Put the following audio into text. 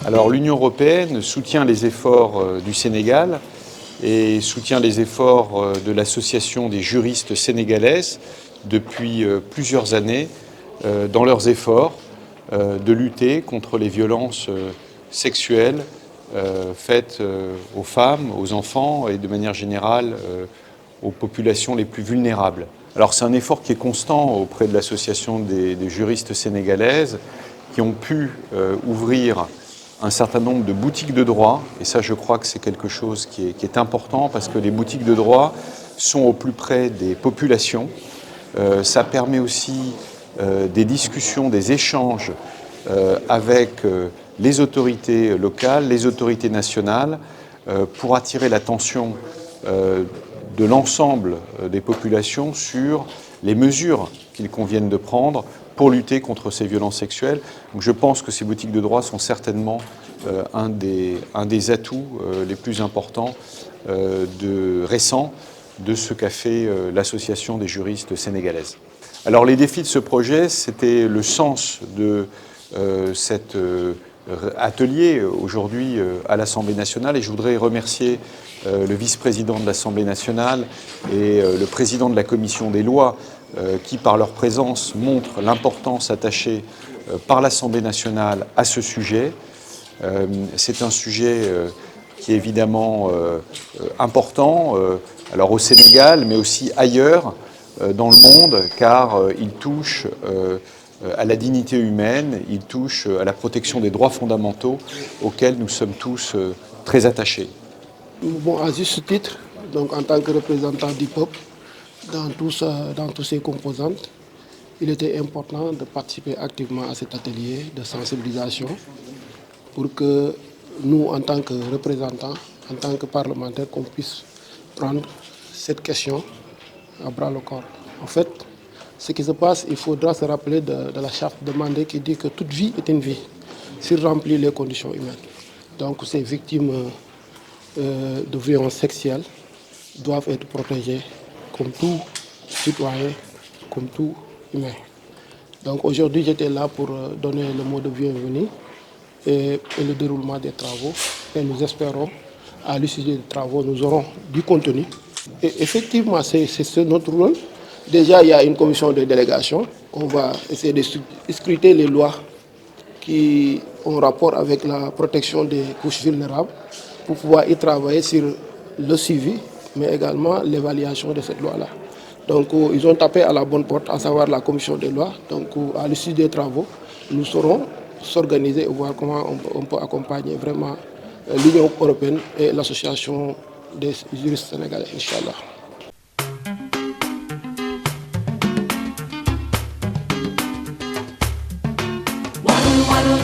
Alors l'Union européenne soutient les efforts du Sénégal et soutient les efforts de l'Association des juristes sénégalaises depuis plusieurs années dans leurs efforts de lutter contre les violences sexuelles faites aux femmes, aux enfants et de manière générale aux populations les plus vulnérables. Alors c'est un effort qui est constant auprès de l'Association des juristes sénégalaises qui ont pu ouvrir un certain nombre de boutiques de droit, et ça je crois que c'est quelque chose qui est important parce que les boutiques de droit sont au plus près des populations. Ça permet aussi des discussions, des échanges avec les autorités locales, les autorités nationales, pour attirer l'attention de l'ensemble des populations sur les mesures qu'il convienne de prendre pour lutter contre ces violences sexuelles. Donc je pense que ces boutiques de droit sont certainement un des atouts les plus importants récents de ce qu'a fait l'Association des juristes sénégalaises. Alors les défis de ce projet, c'était le sens de cet atelier aujourd'hui à l'Assemblée nationale, et je voudrais remercier le vice-président de l'Assemblée nationale et le président de la commission des lois qui, par leur présence, montrent l'importance attachée par l'Assemblée nationale à ce sujet. C'est un sujet qui est évidemment important, alors au Sénégal, mais aussi ailleurs dans le monde, car il touche à la dignité humaine, il touche à la protection des droits fondamentaux auxquels nous sommes tous très attachés. Bon, à juste titre, donc en tant que représentant du peuple, dans toutes ses composantes, il était important de participer activement à cet atelier de sensibilisation pour que nous, en tant que représentants, en tant que parlementaires, qu'on puisse prendre cette question à bras le corps. En fait, ce qui se passe, il faudra se rappeler de la charte demandée qui dit que toute vie est une vie, s'il remplit les conditions humaines. Donc ces victimes de violences sexuelles doivent être protégées comme tout citoyen, comme tout humain. Donc aujourd'hui, j'étais là pour donner le mot de bienvenue et le déroulement des travaux. Et nous espérons, à l'issue des travaux, nous aurons du contenu. Et effectivement, c'est notre rôle. Déjà, il y a une commission de délégation. On va essayer de scruter les lois qui ont rapport avec la protection des couches vulnérables pour pouvoir y travailler sur le suivi, mais également l'évaluation de cette loi-là. Donc, ils ont tapé à la bonne porte, à savoir la commission des lois. Donc, à l'issue des travaux, nous saurons s'organiser et voir comment on peut accompagner vraiment l'Union européenne et l'association des juristes sénégalais, Inch'Allah.